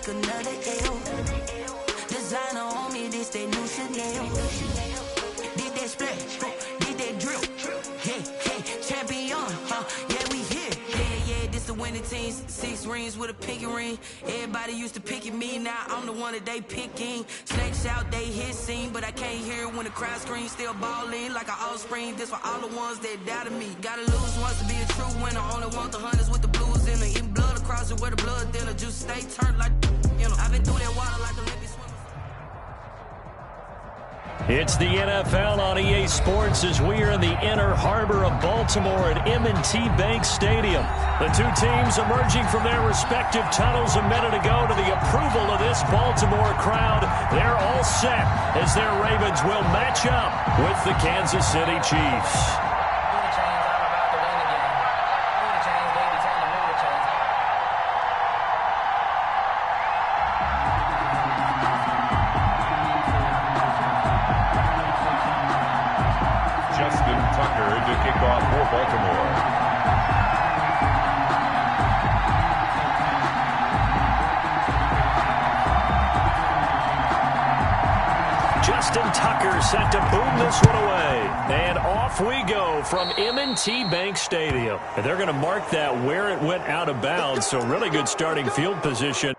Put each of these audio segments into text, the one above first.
another L. Designer on me, this that new Chanel. Did that splash, did that drip. Hey, hey, champion, yeah, we here. Yeah, this the winning teams. 6 rings with a pinky ring. Everybody used to pick at me, now I'm the one that they picking. Snakes out, they hit scene, but I can't hear it when the crowd screams. Still ballin' like an offspring. This for all the ones that doubted me. Gotta lose once to be a true winner. Only want the hunters with the blues in it. Eating blood across it where the blood thinner. Juice stay turned like, you know. I've been through that water like Olympic swimmers. It's the NFL on EA Sports as we are in the inner harbor of Baltimore at M&T Bank Stadium. The two teams emerging from their respective tunnels a minute ago to the approval of this Baltimore crowd. They're all set as their Ravens will match up with the Kansas City Chiefs. Set to boom this one away. And off we go from M&T Bank Stadium. And they're going to mark that where it went out of bounds, so really good starting field position.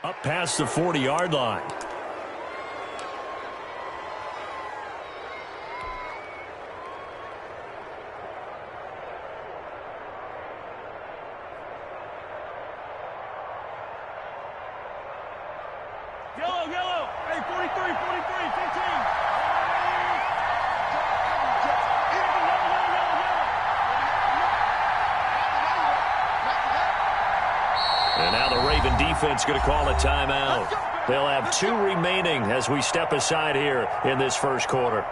Up past the 40-yard line. Yellow. Hey, 43, 15. And now the Raven defense going to call a timeout. They'll have 2 remaining as we step aside here in this first quarter.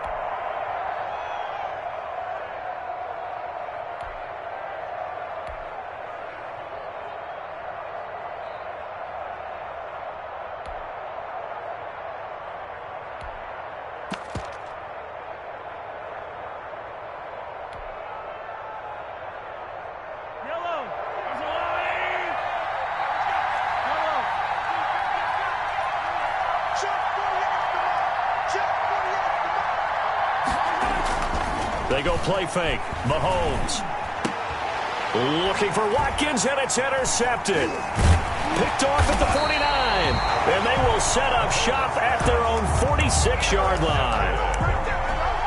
They go play fake. Mahomes looking for Watkins, and it's intercepted. Picked off at the 49. And they will set up shop at their own 46-yard line.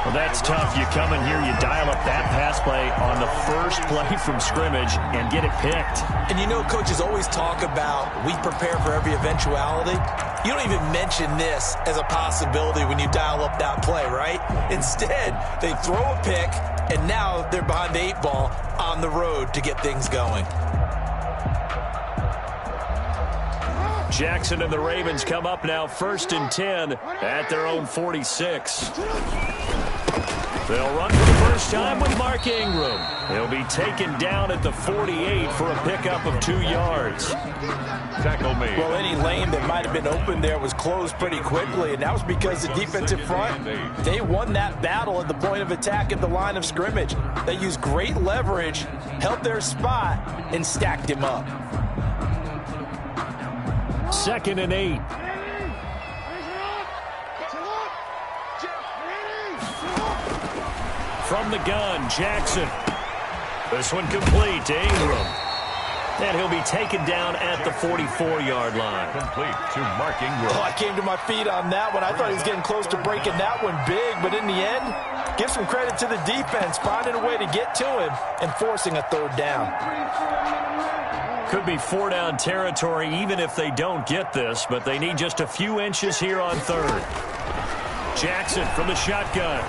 Well, that's tough. You come in here, you dial up that pass play on the first play from scrimmage and get it picked. And you know, coaches always talk about we prepare for every eventuality. You don't even mention this as a possibility when you dial up that play, right? Instead, they throw a pick, and now they're behind the 8 ball on the road to get things going. Jackson and the Ravens come up now 1st and 10 at their own 46. They'll run for the first time with Mark Ingram. He'll be taken down at the 48 for a pickup of 2 yards. Tackle me. Well, any lane that might have been open there was closed pretty quickly, and that was because the defensive front, they won that battle at the point of attack at the line of scrimmage. They used great leverage, held their spot, and stacked him up. 2nd and 8. From the gun, Jackson. This one complete to Ingram. And he'll be taken down at the 44-yard line. Complete to Mark Ingram. Oh, I came to my feet on that one. I thought he was getting close to breaking that one big, but in the end, give some credit to the defense, finding a way to get to him and forcing a third down. Could be 4-down territory even if they don't get this, but they need just a few inches here on third. Jackson from the shotgun.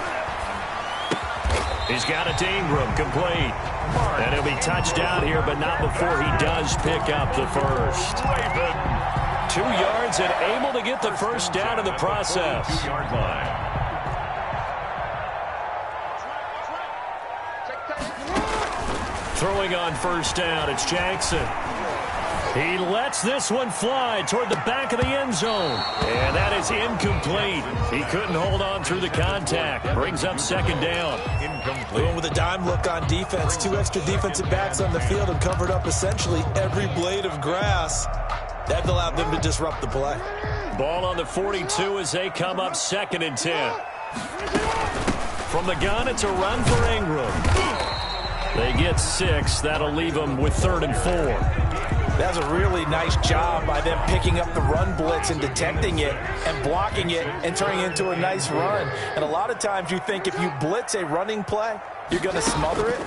He's got it to Ingram, complete. And he'll be touched down here, but not before he does pick up the first. 2 yards and able to get the first down in the process. 2-yard line. Throwing on first down, it's Jackson. He lets this one fly toward the back of the end zone. And that is incomplete. He couldn't hold on through the contact. Brings up second down. Incomplete. Going with a dime look on defense. 2 extra defensive backs on the field and covered up essentially every blade of grass. That allowed them to disrupt the play. Ball on the 42 as they come up 2nd and 10. From the gun, it's a run for Ingram. They get 6. That'll leave them with 3rd and 4. That's a really nice job by them picking up the run blitz and detecting it and blocking it and turning it into a nice run. And a lot of times you think if you blitz a running play, you're going to smother it.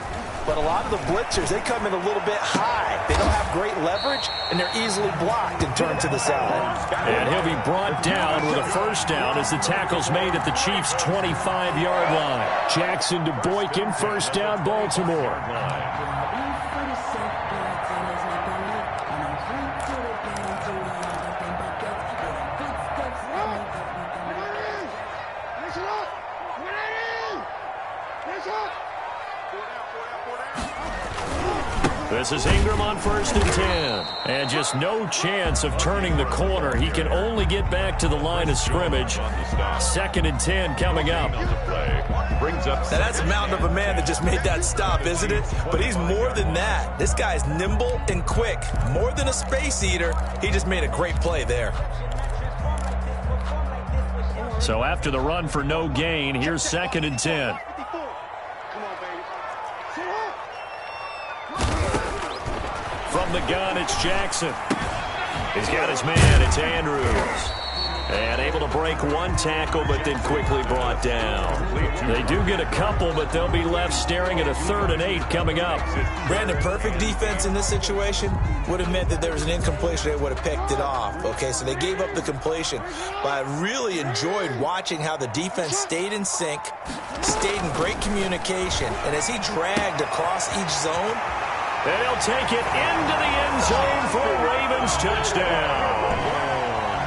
But a lot of the blitzers, they come in a little bit high. They don't have great leverage, and they're easily blocked and turned to the side. And he'll be brought down with a first down as the tackle's made at the Chiefs' 25-yard line. Jackson to Boykin, first down, Baltimore. This is Ingram on 1st and 10. And just no chance of turning the corner. He can only get back to the line of scrimmage. 2nd and 10 coming up. Now that's a mountain of a man that just made that stop, isn't it? But he's more than that. This guy's nimble and quick. More than a space eater. He just made a great play there. So after the run for no gain, here's 2nd and 10. From the gun, it's Jackson. He's got his man, it's Andrews. And able to break one tackle, but then quickly brought down. They do get a couple, but they'll be left staring at a 3rd and 8 coming up. Brandon, perfect defense in this situation would have meant that there was an incompletion. They would have picked it off. Okay, so they gave up the completion. But I really enjoyed watching how the defense stayed in sync, stayed in great communication. And as he dragged across each zone, and he'll take it into the end zone for a Ravens touchdown.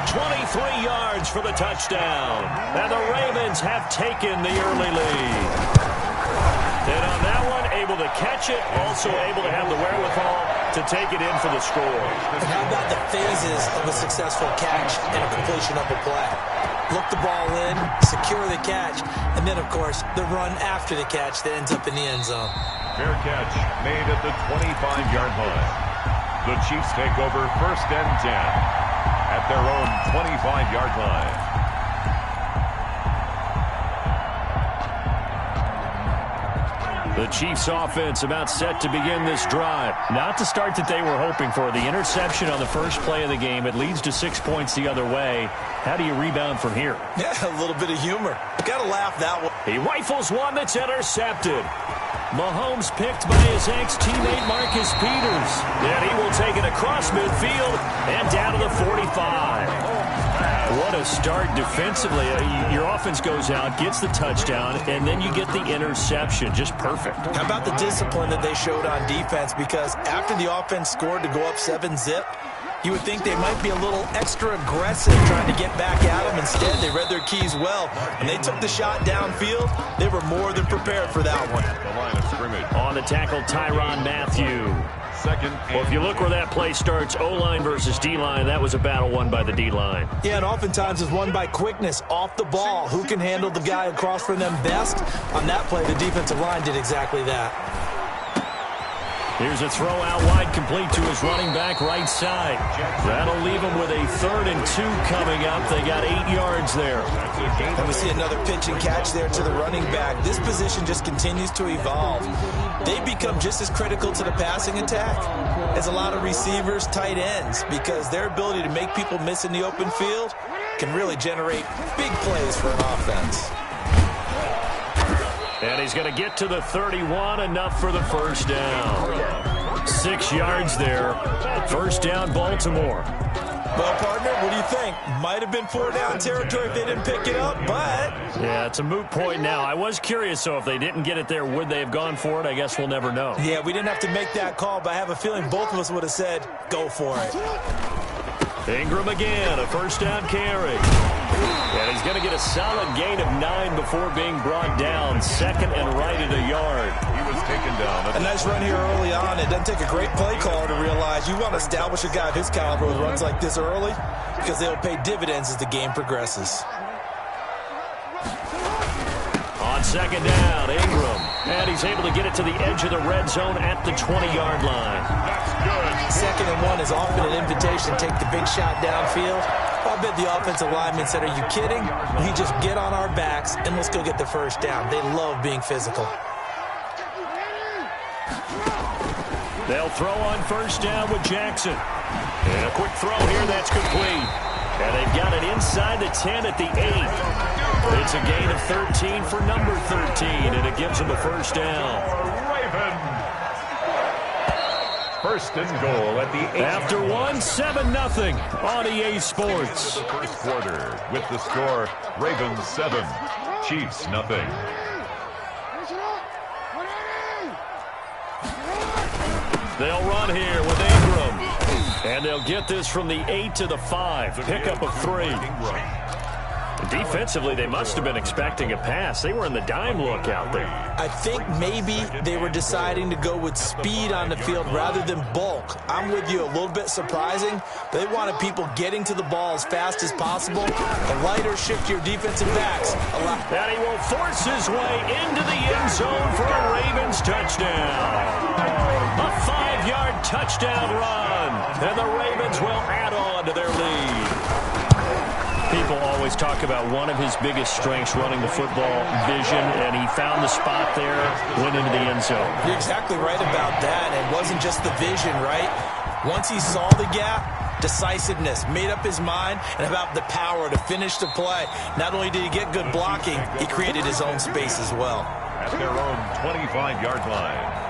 23 yards for the touchdown. And the Ravens have taken the early lead. And on that one, able to catch it, also able to have the wherewithal to take it in for the score. And how about the phases of a successful catch and a completion of a play? Look the ball in, secure the catch, and then, of course, the run after the catch that ends up in the end zone. Fair catch made at the 25-yard line. The Chiefs take over 1st and 10 at their own 25-yard line. The Chiefs offense about set to begin this drive. Not the start that they were hoping for. The interception on the first play of the game. It leads to 6 points the other way. How do you rebound from here? Yeah, a little bit of humor. Got to laugh that one. He rifles one that's intercepted. Mahomes picked by his ex-teammate Marcus Peters. And he will take it across midfield and down to the 45. What a start defensively. Your offense goes out, gets the touchdown, and then you get the interception. Just perfect. How about the discipline that they showed on defense? Because after the offense scored to go up 7-zip, you would think they might be a little extra aggressive trying to get back at them. Instead, they read their keys well. When they took the shot downfield, they were more than prepared for that one. The line of scrimmage. On the tackle, Tyrann Mathieu. Well, if you look where that play starts, O-line versus D-line, that was a battle won by the D-line. Yeah, and oftentimes it's won by quickness off the ball. Who can handle the guy across from them best? On that play, the defensive line did exactly that. Here's a throw out wide, complete to his running back right side. That'll leave him with a 3rd and 2 coming up. They got 8 yards there. And we see another pitch and catch there to the running back. This position just continues to evolve. They become just as critical to the passing attack as a lot of receivers, tight ends, because their ability to make people miss in the open field can really generate big plays for an offense. And he's going to get to the 31, enough for the first down. 6 yards there. First down, Baltimore. Well, partner, what do you think? Might have been 4-down territory if they didn't pick it up, but... Yeah, it's a moot point now. I was curious, so if they didn't get it there, would they have gone for it? I guess we'll never know. Yeah, we didn't have to make that call, but I have a feeling both of us would have said, go for it. Ingram again, a first down carry. And he's going to get a solid gain of 9 before being brought down. 2nd and right at a yard. He was taken down. A nice run here early on. It doesn't take a great play caller to realize you want to establish a guy of his caliber with runs like this early because they'll pay dividends as the game progresses. On 2nd down, Ingram. And he's able to get it to the edge of the red zone at the 20-yard line. That's good. 2nd and 1 is often an invitation to take the big shot downfield. I bet the offensive linemen said, are you kidding? We just get on our backs and let's go get the first down. They love being physical. They'll throw on first down with Jackson. And a quick throw here, that's complete. And they've got it inside the 10 at the 8. It's a gain of 13 for number 13, and it gives them a first down. Ravens. First and goal at the 8. After 7-0 on EA Sports. The first quarter with the score, Ravens 7, Chiefs nothing. They'll run here with Ingram. And they'll get this from the 8 to the 5. Pickup of 3. Defensively, they must have been expecting a pass. They were in the dime look out there. I think maybe they were deciding to go with speed on the field rather than bulk. I'm with you, a little bit surprising. But they wanted people getting to the ball as fast as possible. The lighter shift your defensive backs. And he will force his way into the end zone for a Ravens touchdown. A 5-yard touchdown run. And the Ravens will add on to their lead. People always talk about one of his biggest strengths running the football, vision, and he found the spot there, went into the end zone. You're exactly right about that. It wasn't just the vision, right? Once he saw the gap, decisiveness, made up his mind, and about the power to finish the play. Not only did he get good blocking, he created his own space as well. At their own 25-yard line.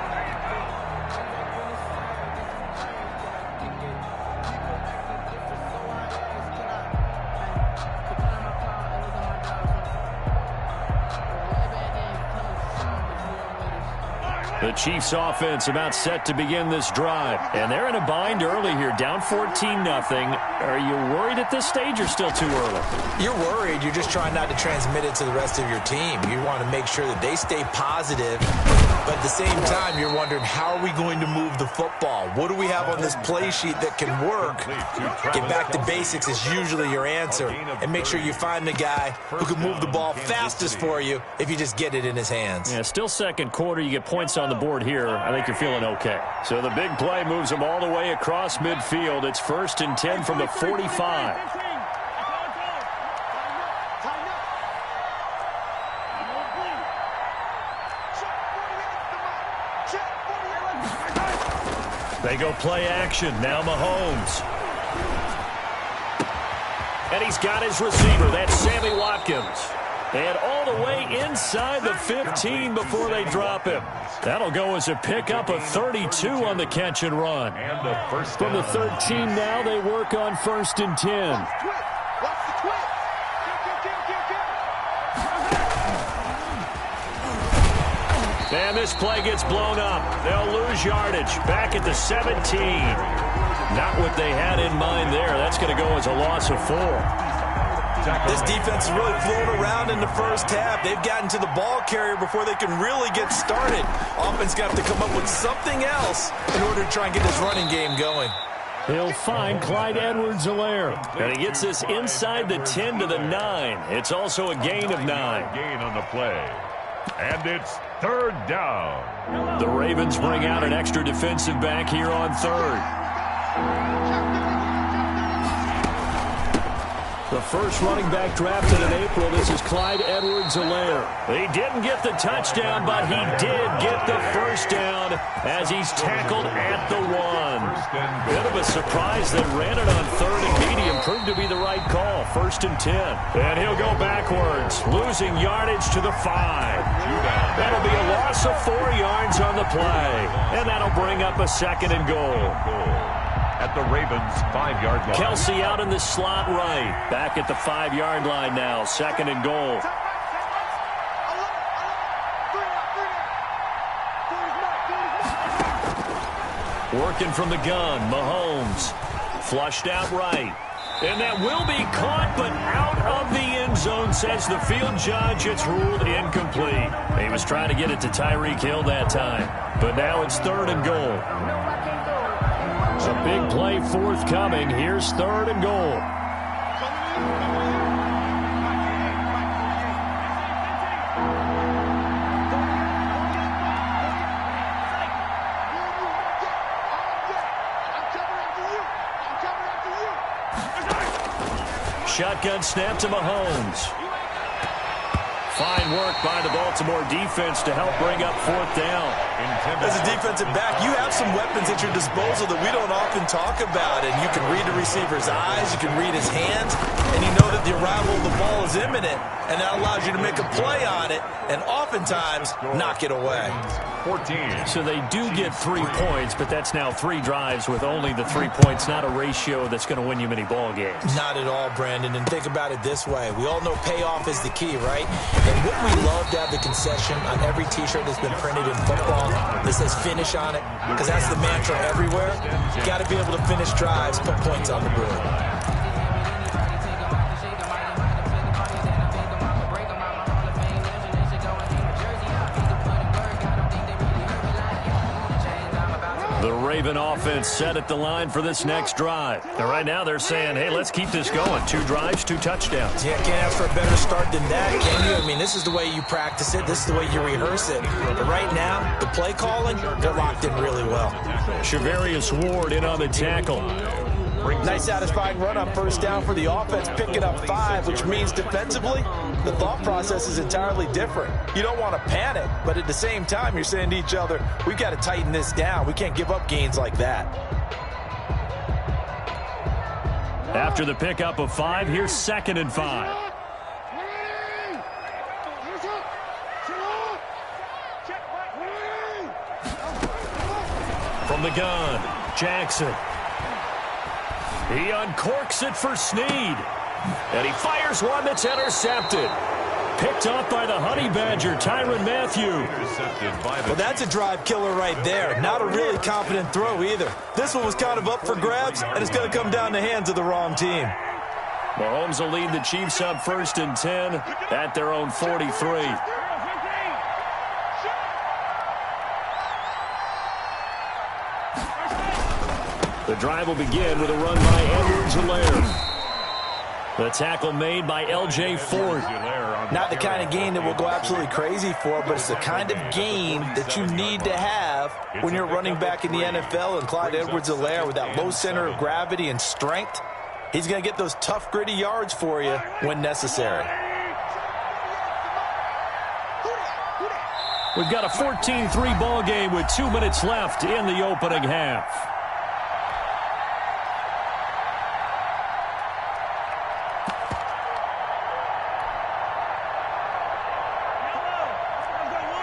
The Chiefs offense about set to begin this drive. And they're in a bind early here, down 14-0. Are you worried at this stage or still too early? You're worried. You're just trying not to transmit it to the rest of your team. You want to make sure that they stay positive. But at the same time, you're wondering, how are we going to move the football? What do we have on this play sheet that can work? Get back to basics is usually your answer. And make sure you find the guy who can move the ball fastest for you if you just get it in his hands. Yeah, still second quarter. You get points on the board here. I think you're feeling okay. So the big play moves them all the way across midfield. It's 1st and 10 from the 45. They go play action. Now Mahomes. And he's got his receiver. That's Sammy Watkins. And all the way inside the 15 before they drop him. That'll go as a pickup of 32 on the catch and run. And the first From the 13 now, they work on 1st and 10. And this play gets blown up. They'll lose yardage. Back at the 17. Not what they had in mind there. That's going to go as a loss of 4. This defense is really flown around in the first half. They've gotten to the ball carrier before they can really get started. Offense got to come up with something else in order to try and get this running game going. He'll find Clyde Edwards-Helaire. And he gets this inside the 10 to the 9. It's also a gain of 9. Gain on the play. And it's third down. The Ravens bring out an extra defensive back here on third. The first running back drafted in April, this is Clyde Edwards-Helaire. He didn't get the touchdown, but he did get the first down as he's tackled at the 1. Bit of a surprise that ran it on third and medium. Proved to be the right call. 1st and 10. And he'll go backwards, losing yardage to the 5. That'll be a loss of 4 yards on the play. And that'll bring up a 2nd and goal. At the Ravens' 5-yard line. Kelsey out in the slot right. Back at the 5-yard line now. 2nd and goal. Working from the gun. Mahomes. Flushed out right. And that will be caught, but out of the end zone, says the field judge. It's ruled incomplete. He was trying to get it to Tyreek Hill that time. But now it's 3rd and goal. A big play forthcoming. Here's 3rd and goal. Shotgun snap to Mahomes. Fine work by the Baltimore defense to help bring up 4th down. As a defensive back, you have some weapons at your disposal that we don't often talk about. And you can read the receiver's eyes, you can read his hands, and you know that the arrival of the ball is imminent. And that allows you to make a play on it and oftentimes knock it away. 14. So they do get 3 points, but that's now 3 drives with only the 3 points, not a ratio that's going to win you many ball games. Not at all, Brandon. And think about it this way. We all know payoff is the key, right? And wouldn't we love to have the concession on every T-shirt that's been printed in football that says finish on it? Because that's the mantra everywhere. You got to be able to finish drives, put points on the board. The Raven offense set at the line for this next drive. And right now they're saying, hey, let's keep this going. 2 drives, 2 touchdowns. Yeah, can't ask for a better start than that, can you? I mean, this is the way you practice it. This is the way you rehearse it. But right now, the play calling, they're locked in really well. Shavarius Ward in on the tackle. Nice satisfying run on 1st down for the offense, picking up 5, which means defensively, the thought process is entirely different. You don't want to panic, but at the same time, you're saying to each other, we've got to tighten this down. We can't give up gains like that. After the pickup of 5, here's 2nd and 5. From the gun, Jackson. He uncorks it for Snead. And he fires one that's intercepted. Picked off by the Honey Badger, Tyrann Mathieu. Well, that's a drive killer right there. Not a really confident throw either. This one was kind of up for grabs, and it's going to come down the hands of the wrong team. Mahomes will lead the Chiefs up 1st and 10 at their own 43. The drive will begin with a run by Edwards-Helaire. The tackle made by L.J. Ford. Not the kind of game that we'll go absolutely crazy for, but it's the kind of game that you need to have when you're running back in the NFL. And Clyde Edwards-Helaire, with that low center of gravity and strength, he's going to get those tough, gritty yards for you when necessary. We've got a 14-3 ball game with 2 minutes left in the opening half.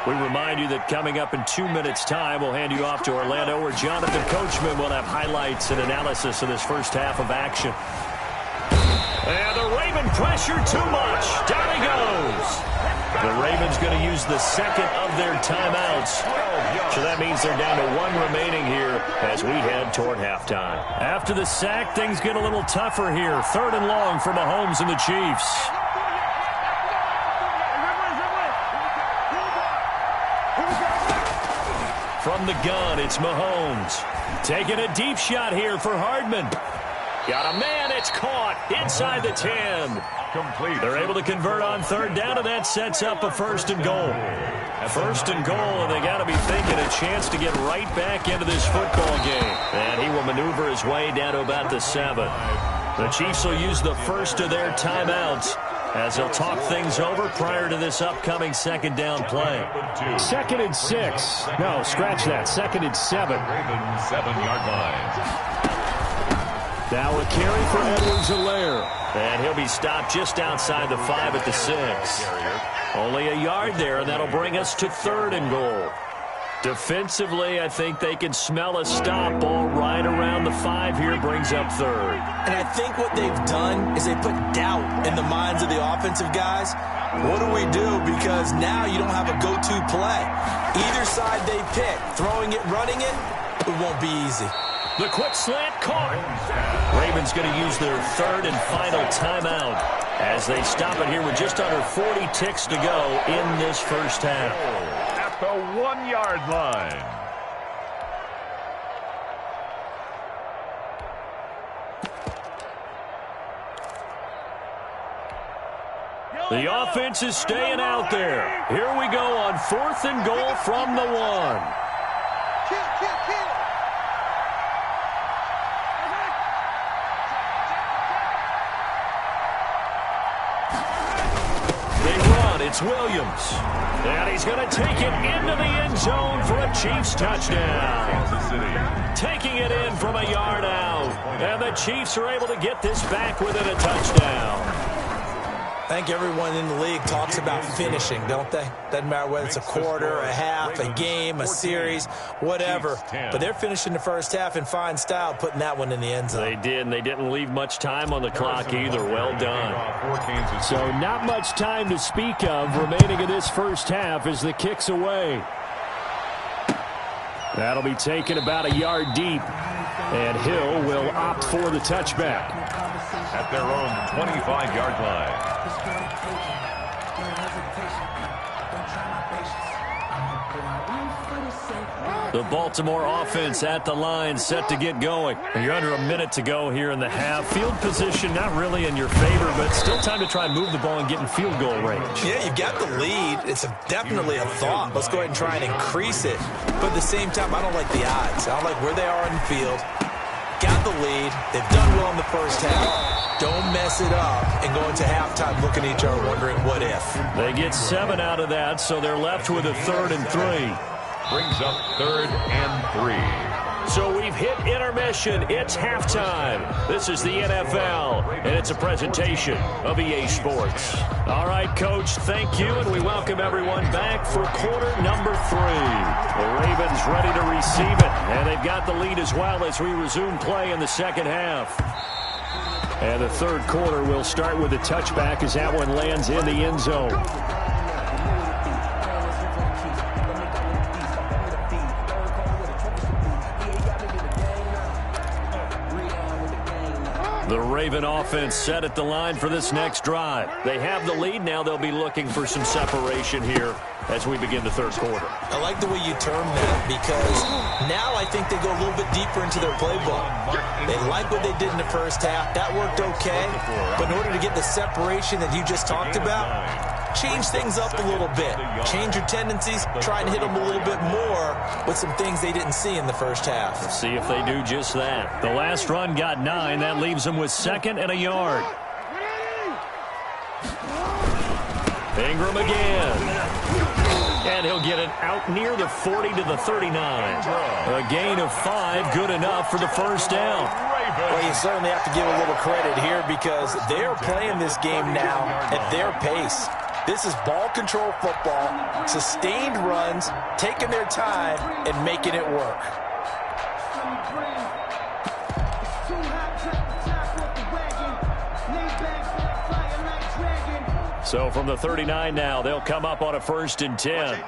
We remind you that coming up in 2 minutes' time, we'll hand you off to Orlando, where Jonathan Coachman will have highlights and analysis of this first half of action. And the Raven pressure too much. Down he goes. The Ravens going to use the 2nd of their timeouts. So that means they're down to 1 remaining here as we head toward halftime. After the sack, things get a little tougher here. 3rd and long for Mahomes and the Chiefs. From the gun, it's Mahomes. Taking a deep shot here for Hardman. Got a man, it's caught inside the 10. Complete. They're able to convert on 3rd down, and that sets up a 1st and goal. First and goal, and they got to be thinking a chance to get right back into this football game. And he will maneuver his way down to about the 7. The Chiefs will use the first of their timeouts as they'll talk things over prior to this upcoming second down play. 2nd and 6. No, scratch that. 2nd and 7. Ravens 7-yard line. Now a carry for Edwards-Helaire. And he'll be stopped just outside the 5 at the 6. Only a yard there, and that'll bring us to 3rd and goal. Defensively, I think they can smell a stop. Ball right around the 5 here brings up 3rd. And I think what they've done is they put doubt in the minds of the offensive guys. What do we do? Because now you don't have a go-to play. Either side they pick, throwing it, running it, it won't be easy. The quick slant caught. Ravens going to use their 3rd and final timeout as they stop it here with just under 40 ticks to go in this first half. At the 1-yard line. The offense is staying out there. Here we go on 4th and goal from the 1. It's Williams. And he's going to take it into the end zone for a Chiefs touchdown. Kansas City. Taking it in from a yard out. And the Chiefs are able to get this back within a touchdown. I think everyone in the league talks about finishing, don't they? Doesn't matter whether it's a quarter, a half, a game, a series, whatever. But they're finishing the first half in fine style, putting that one in the end zone. They did, and they didn't leave much time on the clock either. Well done. So not much time to speak of remaining in this first half as the kick's away. That'll be taken about a yard deep, and Hill will opt for the touchback. At their own 25-yard line. The Baltimore offense at the line, set to get going. You're under a minute to go here in the half. Field position not really in your favor, but still time to try and move the ball and get in field goal range. Yeah, you've got the lead. It's definitely a thought. Let's go ahead and try and increase it. But at the same time, I don't like the odds. I don't like where they are in the field. Got the lead. They've done well in the first half. Don't mess it up and go into halftime looking at each other wondering what if. They get 7 out of that, so they're left with a 3rd and 3. Brings up 3rd and 3. So we've hit intermission. It's halftime. This is the NFL, and it's a presentation of EA Sports. All right, Coach, thank you, and we welcome everyone back for quarter number 3. The Ravens ready to receive it, and they've got the lead as well as we resume play in the second half. And the third quarter will start with a touchback as that one lands in the end zone. The Raven offense set at the line for this next drive. They have the lead. Now they'll be looking for some separation here as we begin the third quarter. I like the way you term that because now I think they go a little bit deeper into their playbook. They like what they did in the first half. That worked okay. But in order to get the separation that you just talked about, change things up a little bit. Change your tendencies. Try and hit them a little bit more with some things they didn't see in the first half. Let's see if they do just that. The last run got 9. That leaves them with 2nd and a yard. Ingram again. And he'll get it out near the 40 to the 39. A gain of 5, good enough for the first down. Well, you certainly have to give a little credit here because they're playing this game now at their pace. This is ball control football, sustained runs, taking their time, and making it work. So from the 39 now, they'll come up on a 1st and 10.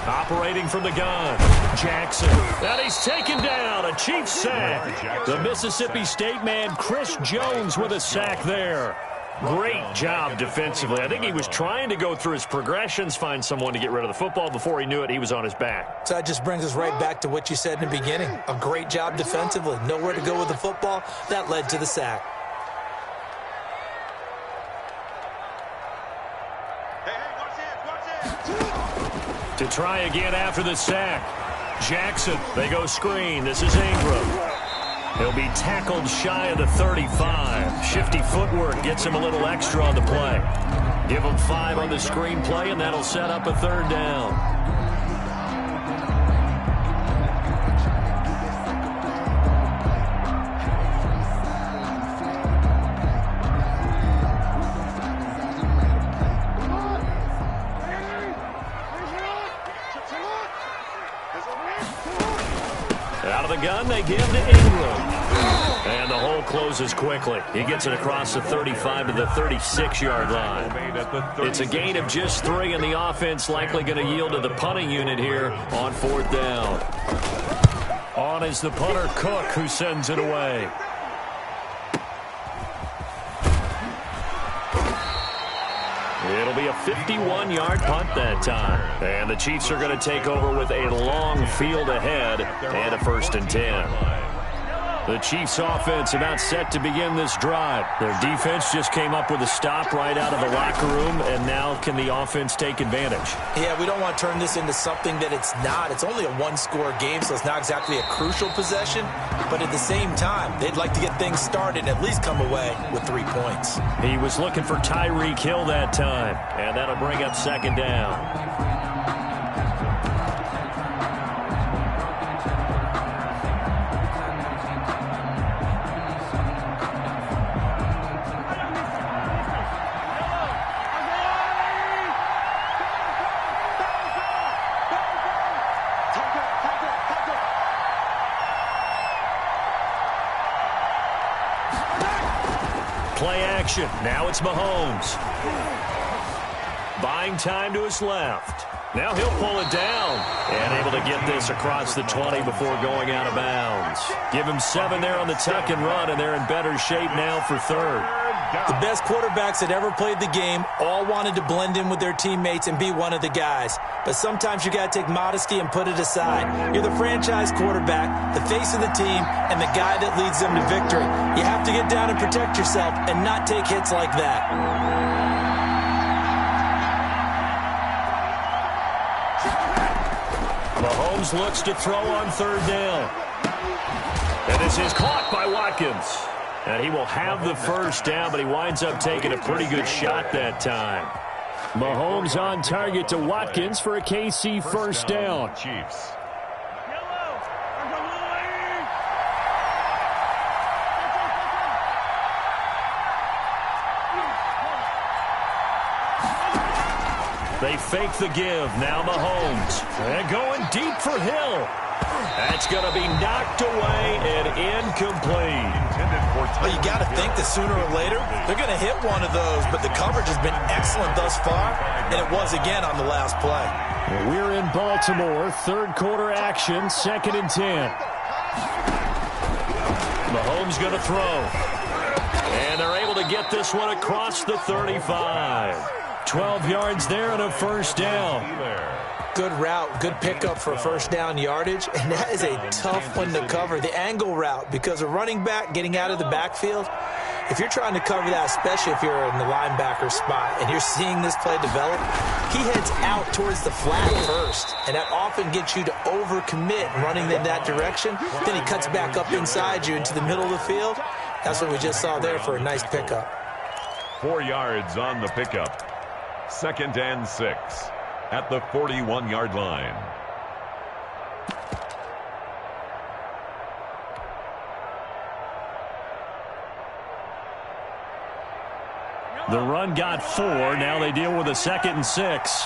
Operating from the gun, Jackson. And he's taken down, a Chiefs sack. The Mississippi State man, Chris Jones, with a sack there. Great job defensively. I think he was trying to go through his progressions, find someone to get rid of the football. Before he knew it, he was on his back. So that just brings us right back to what you said in the beginning. A great job defensively. Nowhere to go with the football. That led to the sack. Hey, To try again after the sack. Jackson, they go screen. This is Ingram. He'll be tackled shy of the 35. Shifty footwork gets him a little extra on the play. Give him 5 on the screen play, and that'll set up a 3rd down. Out of the gun, they give to Ingram. And the hole closes quickly. He gets it across the 35 to the 36-yard line. It's a gain of just 3, and the offense likely going to yield to the punting unit here on 4th down. On is the punter, Cook, who sends it away. It'll be a 51-yard punt that time. And the Chiefs are going to take over with a long field ahead and a 1st and 10. The Chiefs offense about set to begin this drive. Their defense just came up with a stop right out of the locker room, and now can the offense take advantage? Yeah, we don't want to turn this into something that it's not. It's only a 1-score game, so it's not exactly a crucial possession. But at the same time, they'd like to get things started and at least come away with 3 points. He was looking for Tyreek Hill that time, and that'll bring up 2nd down. Play action. Now it's Mahomes. Buying time to his left. Now he'll pull it down. And able to get this across the 20 before going out of bounds. Give him 7 there on the tuck and run, and they're in better shape now for 3rd. The best quarterbacks that ever played the game all wanted to blend in with their teammates and be one of the guys. But sometimes you got to take modesty and put it aside. You're the franchise quarterback, the face of the team, and the guy that leads them to victory. You have to get down and protect yourself and not take hits like that. Mahomes looks to throw on 3rd down. And this is caught by Watkins. And he will have the 1st down, but he winds up taking a pretty good shot that time. Mahomes on target to Watkins for a KC 1st down. Chiefs. They fake the give. Now Mahomes. And going deep for Hill. That's going to be knocked away and incomplete. Well, you got to think that sooner or later they're going to hit one of those, but the coverage has been excellent thus far, and it was again on the last play. We're in Baltimore, 3rd quarter action, 2nd and 10. Mahomes going to throw. And they're able to get this one across the 35. 12 yards there and a 1st down. Good route, good pickup for 1st down yardage, and that is a tough one to cover, the angle route, because a running back getting out of the backfield, if you're trying to cover that, especially if you're in the linebacker spot and you're seeing this play develop, he heads out towards the flat first, and that often gets you to overcommit running in that direction. Then he cuts back up inside you into the middle of the field. That's what we just saw there for a nice pickup. 4 yards on the pickup. 2nd and 6 at the 41-yard line. The run got 4. Now they deal with a 2nd and 6.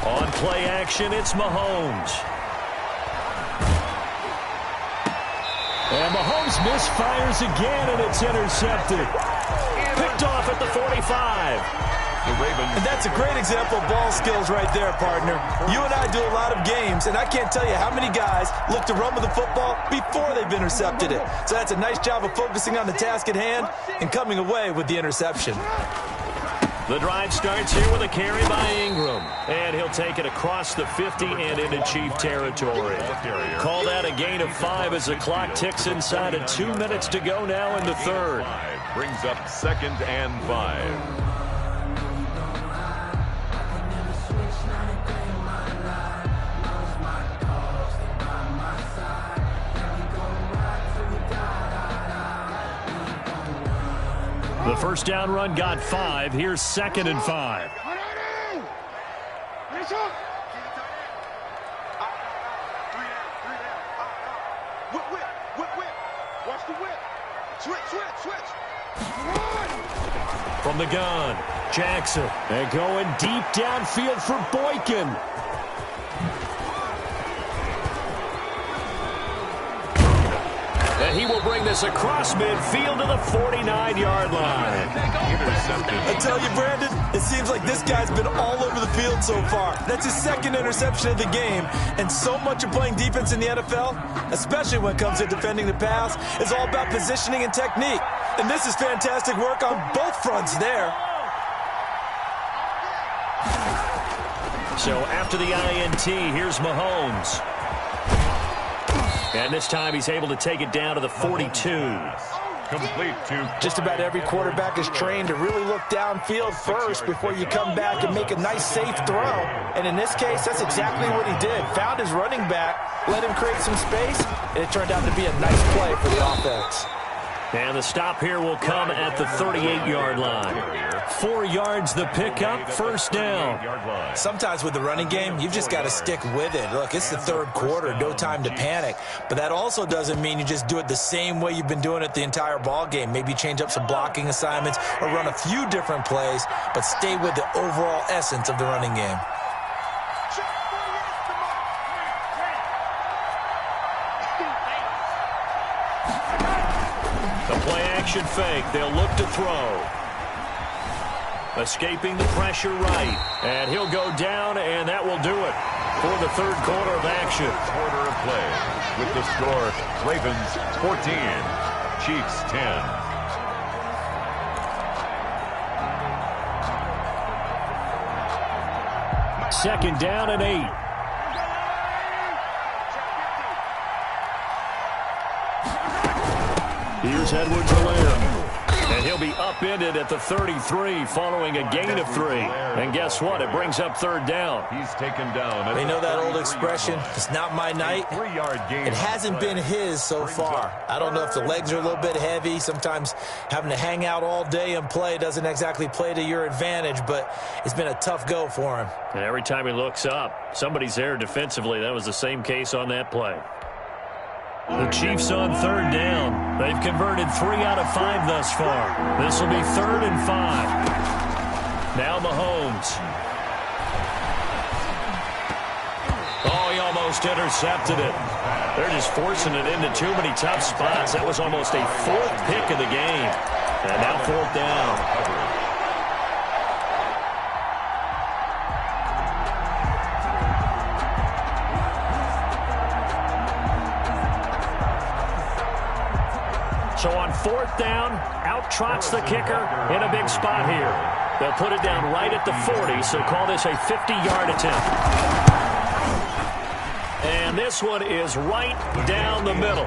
On play action, it's Mahomes. And Mahomes misfires again, and it's intercepted. Picked off at the 45. And that's a great example of ball skills right there, partner. You and I do a lot of games, and I can't tell you how many guys look to run with the football before they've intercepted it. So that's a nice job of focusing on the task at hand and coming away with the interception. The drive starts here with a carry by Ingram. And he'll take it across the 50 and into Chief territory. Called out a gain of 5 as the clock ticks inside of 2 minutes to go now in the third. Brings up 2nd and 5. The first down run got 5. Here's 2nd and 5. From the gun, Jackson. And going deep downfield for Boykin. And he will bring this across midfield to the 49-yard line. I tell you, Brandon, it seems like this guy's been all over the field so far. That's his 2nd interception of the game. And so much of playing defense in the NFL, especially when it comes to defending the pass, is all about positioning and technique. And this is fantastic work on both fronts there. So after the INT, here's Mahomes. And this time he's able to take it down to the 42. Complete to just about every quarterback is trained to really look downfield first before you come back and make a nice, safe throw. And in this case, that's exactly what he did. Found his running back, let him create some space, and it turned out to be a nice play for the offense. And the stop here will come at the 38-yard line. 4 yards the pickup, first down. Sometimes with the running game, you've just got to stick with it. Look, it's the 3rd quarter, no time to panic. But that also doesn't mean you just do it the same way you've been doing it the entire ball game. Maybe change up some blocking assignments or run a few different plays, but stay with the overall essence of the running game. Play-action fake. They'll look to throw. Escaping the pressure right. And he'll go down, and that will do it for the 3rd quarter of action. Quarter of play. With the score, Ravens 14, Chiefs 10. 2nd down and 8. Here's Edwards-Helaire. And he'll be upended at the 33 following a gain of 3. And guess what? It brings up 3rd down. He's taken down. They know that old expression, it's not my night. It hasn't been his so far. I don't know if the legs are a little bit heavy. Sometimes having to hang out all day and play doesn't exactly play to your advantage, but it's been a tough go for him. And every time he looks up, somebody's there defensively. That was the same case on that play. The Chiefs on 3rd down. They've converted 3 out of 5 thus far. This will be 3rd and 5. Now Mahomes. Oh, he almost intercepted it. They're just forcing it into too many tough spots. That was almost a 4th pick of the game. And now 4th down. So on 4th down, out trots the kicker in a big spot here. They'll put it down right at the 40, so call this a 50-yard attempt. And this one is right down the middle.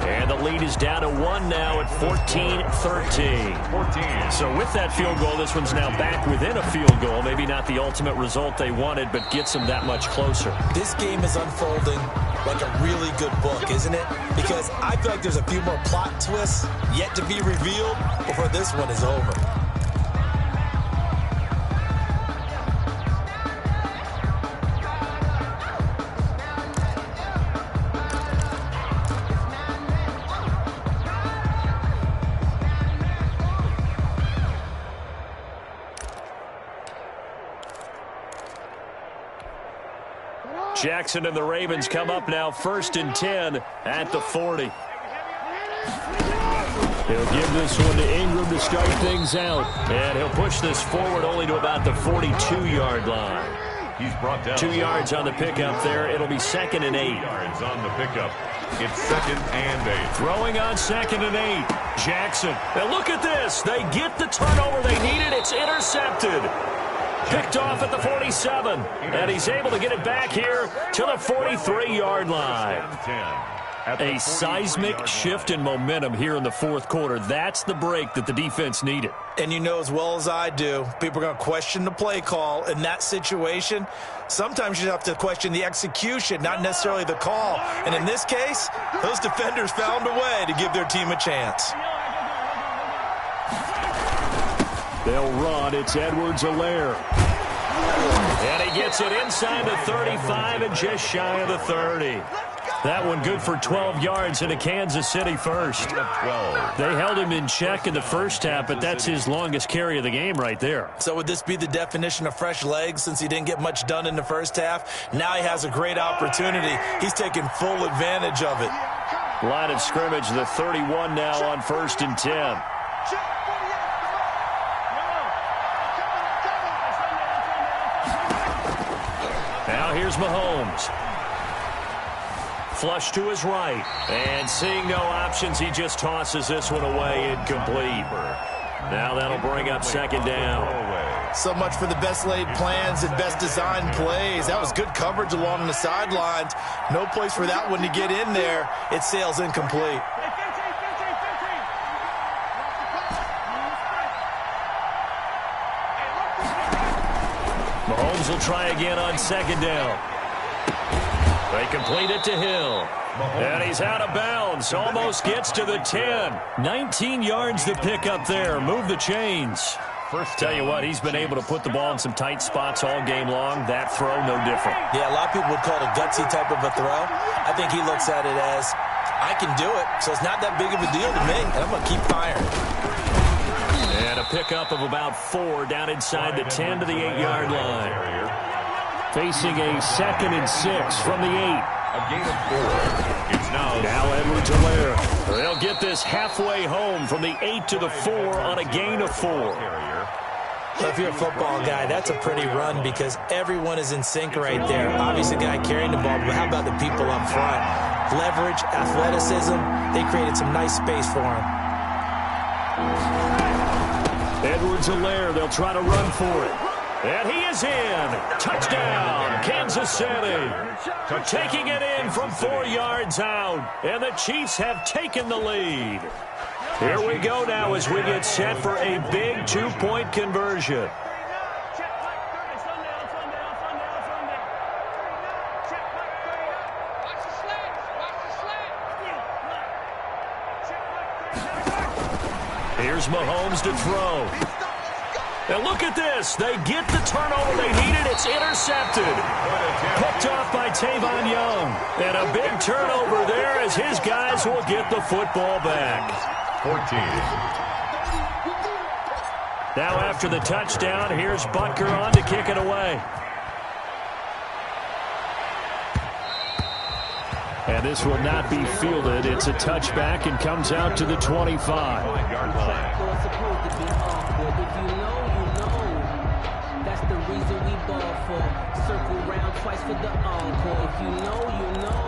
And the lead is down to 1 now at 14-13. So with that field goal, this one's now back within a field goal. Maybe not the ultimate result they wanted, but gets them that much closer. This game is unfolding like a really good book, isn't it? Because I feel like there's a few more plot twists yet to be revealed before this one is over. Jackson and the Ravens come up now 1st and 10 at the 40. He'll give this one to Ingram to start things out. And he'll push this forward only to about the 42-yard line. He's brought down 2 yards on the pickup there. It'll be 2nd and 8. yards on the pickup. It's 2nd and 8. Throwing on 2nd and 8. Jackson. And look at this. They get the turnover they needed. It's intercepted. Picked off at the 47. And he's able to get it back here to the 43-yard line. A seismic shift in momentum here in the fourth quarter. That's the break that the defense needed. And you know as well as I do, people are going to question the play call in that situation. Sometimes you have to question the execution, not necessarily the call. And in this case, those defenders found a way to give their team a chance. They'll run. It's Edwards-Helaire. And he gets it inside the 35 and just shy of the 30. That one good for 12 yards into Kansas City first. They held him in check in the first half, but that's his longest carry of the game right there. So would this be the definition of fresh legs since he didn't get much done in the first half? Now he has a great opportunity. He's taking full advantage of it. Line of scrimmage, the 31 now on 1st and 10. Now here's Mahomes. Flush to his right. And seeing no options, he just tosses this one away incomplete. Now that'll bring up 2nd down. So much for the best laid plans and best designed plays. That was good coverage along the sidelines. No place for that one to get in there. It sails incomplete. Mahomes will try again on 2nd down. They complete it to Hill. And he's out of bounds. Almost gets to the 10. 19 yards to pick up there. Move the chains. Tell you what, he's been able to put the ball in some tight spots all game long. That throw, no different. Yeah, a lot of people would call it a gutsy type of a throw. I think he looks at it as, I can do it, so it's not that big of a deal to me, and I'm going to keep firing. And a pickup of about 4 down inside the 10 to the 8-yard line. Facing a 2nd and 6 from the 8. A gain of 4. It's now Edwards-Helaire. They'll get this halfway home from the 8 to the 4 on a gain of 4. So if you're a football guy, that's a pretty run because everyone is in sync right there. Obviously, the guy carrying the ball, but how about the people up front? Leverage, athleticism, they created some nice space for him. Edwards-Helaire, they'll try to run for it. And he is in. Touchdown, Kansas City. Taking it in from 4 yards out. And the Chiefs have taken the lead. Here we go now as we get set for a big 2-point conversion. Here's Mahomes to throw. And look at this. They get the turnover they needed. It's intercepted. Picked off by Tavon Young. And a big turnover there as his guys will get the football back. 14. Now after the touchdown, here's Butker on to kick it away. And this will not be fielded. It's a touchback and comes out to the 25-yard line. That's the reason we ball for. Circle round twice for the encore. If you know, you know.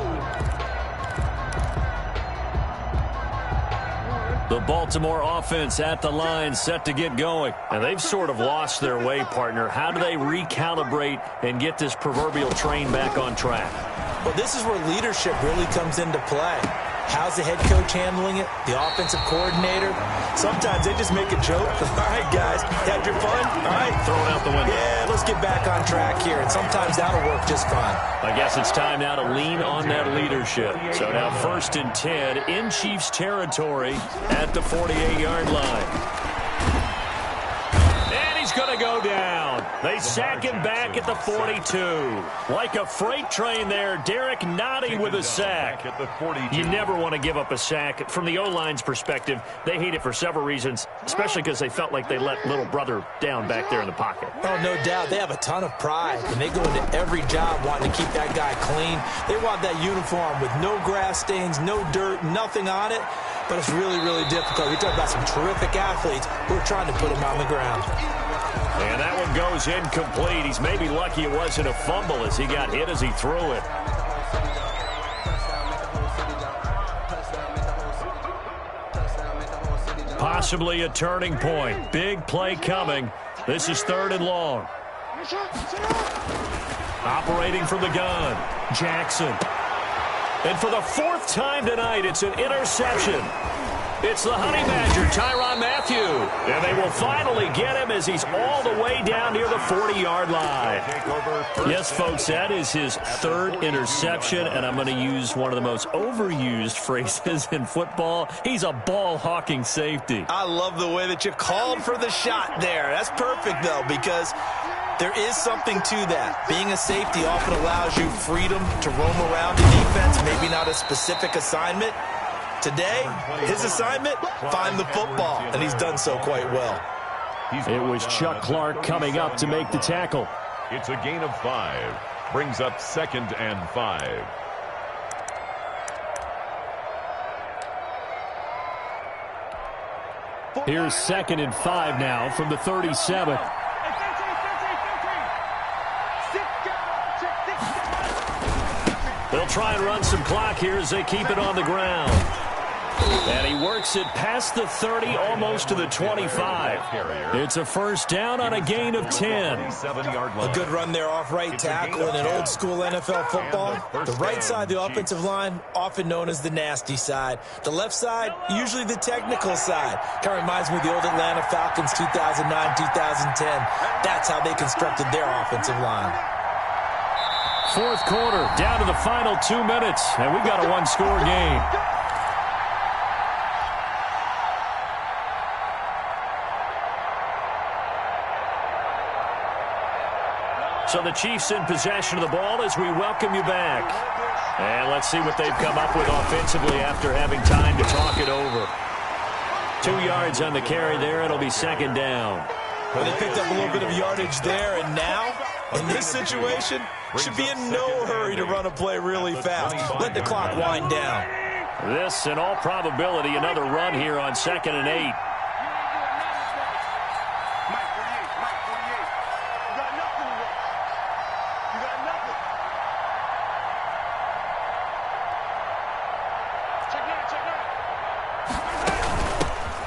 The Baltimore offense at the line set to get going. And they've sort of lost their way, partner. How do they recalibrate and get this proverbial train back on track? Well, this is where leadership really comes into play. How's the head coach handling it? The offensive coordinator? Sometimes they just make a joke. All right, guys, had your fun? All right. Throw it out the window. Yeah, let's get back on track here. And sometimes that'll work just fine. I guess it's time now to lean on that leadership. So now 1st and 10 in Chiefs territory at the 48-yard line. And he's going to go down. They sack him back at the 42. Like a freight train there, Derek Nottie with a sack. You never want to give up a sack. From the O-line's perspective, they hate it for several reasons, especially because they felt like they let little brother down back there in the pocket. Oh, no doubt. They have a ton of pride, and they go into every job wanting to keep that guy clean. They want that uniform with no grass stains, no dirt, nothing on it. But it's really, really difficult. You're talking about some terrific athletes who are trying to put him on the ground. And that one goes incomplete. He's maybe lucky it wasn't a fumble as he got hit as he threw it. Possibly a turning point. Big play coming. This is 3rd and long. Operating from the gun, Jackson. And for the 4th time tonight, it's an interception. It's the Honey Badger, Tyrann Mathieu. And they will finally get him as he's all the way down near the 40-yard line. Yes, folks, that is his 3rd interception, and I'm going to use one of the most overused phrases in football. He's a ball-hawking safety. I love the way that you called for the shot there. That's perfect, though, because there is something to that. Being a safety often allows you freedom to roam around the defense, maybe not a specific assignment. Today, his assignment, find the football, and he's done so quite well. It was Chuck Clark coming up to make the tackle. It's a gain of 5. Brings up 2nd and 5. Here's 2nd and 5 now from the 37. They'll try and run some clock here as they keep it on the ground. And he works it past the 30, almost to the 25. It's a 1st down on a gain of 10. A good run there off right tackle in an old-school NFL football. The right side of the offensive line, often known as the nasty side. The left side, usually the technical side. Kind of reminds me of the old Atlanta Falcons 2009-2010. That's how they constructed their offensive line. 4th quarter, down to the final 2 minutes, and we've got a 1-score game. So the Chiefs in possession of the ball as we welcome you back. And let's see what they've come up with offensively after having time to talk it over. 2 yards on the carry there. It'll be 2nd down. Well, they picked up a little bit of yardage there, and now, in this situation, should be in no hurry to run a play really fast. Let the clock wind down. This, in all probability, another run here on 2nd and 8.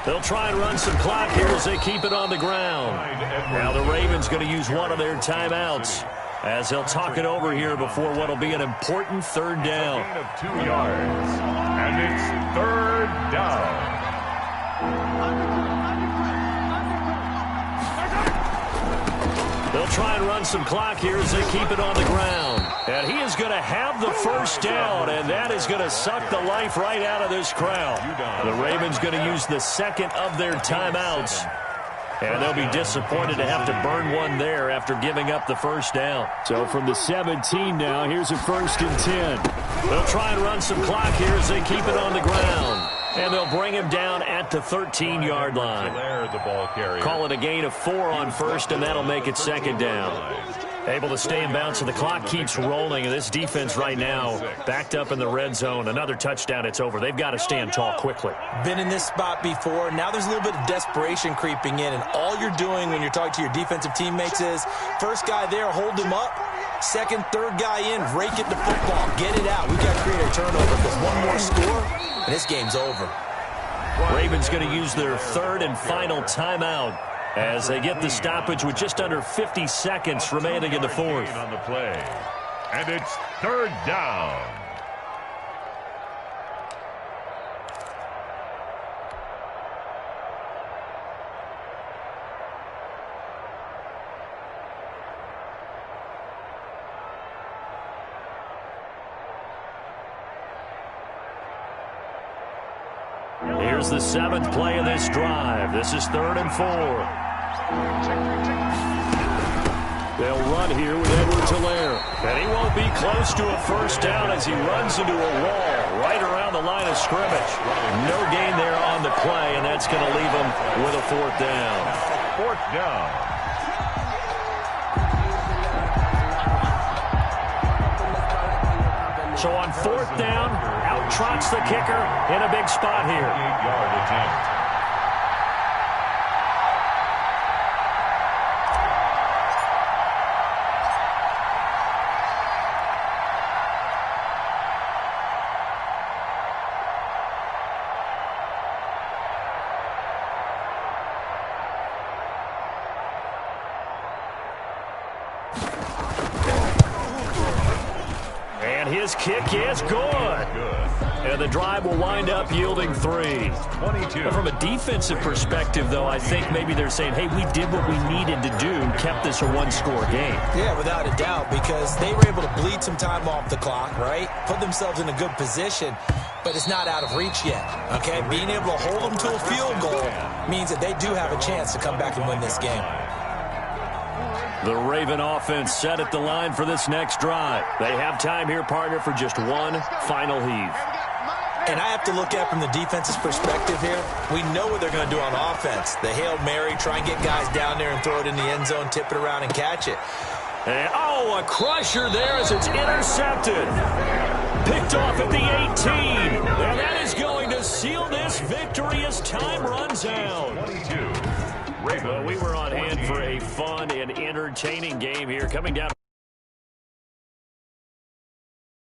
They'll try and run some clock here as they keep it on the ground. Now the Ravens going to use one of their timeouts as they'll talk it over here before what will be an important 3rd down. Gain of 2 yards, and it's 3rd down. They'll try and run some clock here as they keep it on the ground. And he is going to have the 1st down, and that is going to suck the life right out of this crowd. The Ravens going to use the 2nd of their timeouts. And they'll be disappointed to have to burn one there after giving up the 1st down. So from the 17 now, here's a 1st and 10. They'll try and run some clock here as they keep it on the ground. And they'll bring him down at the 13-yard line. The ball carrier. Call it a gain of 4 on 1st, and that'll make it 2nd down. Able to stay in bounds, so the clock keeps rolling. And this defense right now backed up in the red zone. Another touchdown, it's over. They've got to stand tall quickly. Been in this spot before. Now there's a little bit of desperation creeping in. And all you're doing when you're talking to your defensive teammates is, first guy there, hold him up. 2nd, 3rd guy in, rake it to football. Get it out. We've got to create a turnover because one more score, and this game's over. Ravens going to use their 3rd and final timeout as they get the stoppage with just under 50 seconds remaining in the 4th. On the play, and it's 3rd down. Here's the 7th play of this drive. This is 3rd and 4. They'll run here with Edwards-Helaire. And he won't be close to a 1st down as he runs into a wall right around the line of scrimmage. No gain there on the play, and that's going to leave him with a 4th down. 4th down. So on 4th down, out trots the kicker in a big spot here. 8-yard attempt. And his kick is good. And the drive will wind up yielding 3. 22. From a defensive perspective, though, I think maybe they're saying, hey, we did what we needed to do, kept this a one-score game. Yeah, without a doubt, because they were able to bleed some time off the clock, right? Put themselves in a good position, but it's not out of reach yet, okay? Being able to hold them to a field goal means that they do have a chance to come back and win this game. The Raven offense set at the line for this next drive. They have time here, partner, for just one final heave. And I have to look at it from the defense's perspective here. We know what they're going to do on offense. The Hail Mary, try and get guys down there and throw it in the end zone, tip it around and catch it. And, a crusher there as it's intercepted. Picked off at the 18. And that is going to seal this victory as time runs out. 22. Well, we were on hand for a fun and entertaining game here. Coming down.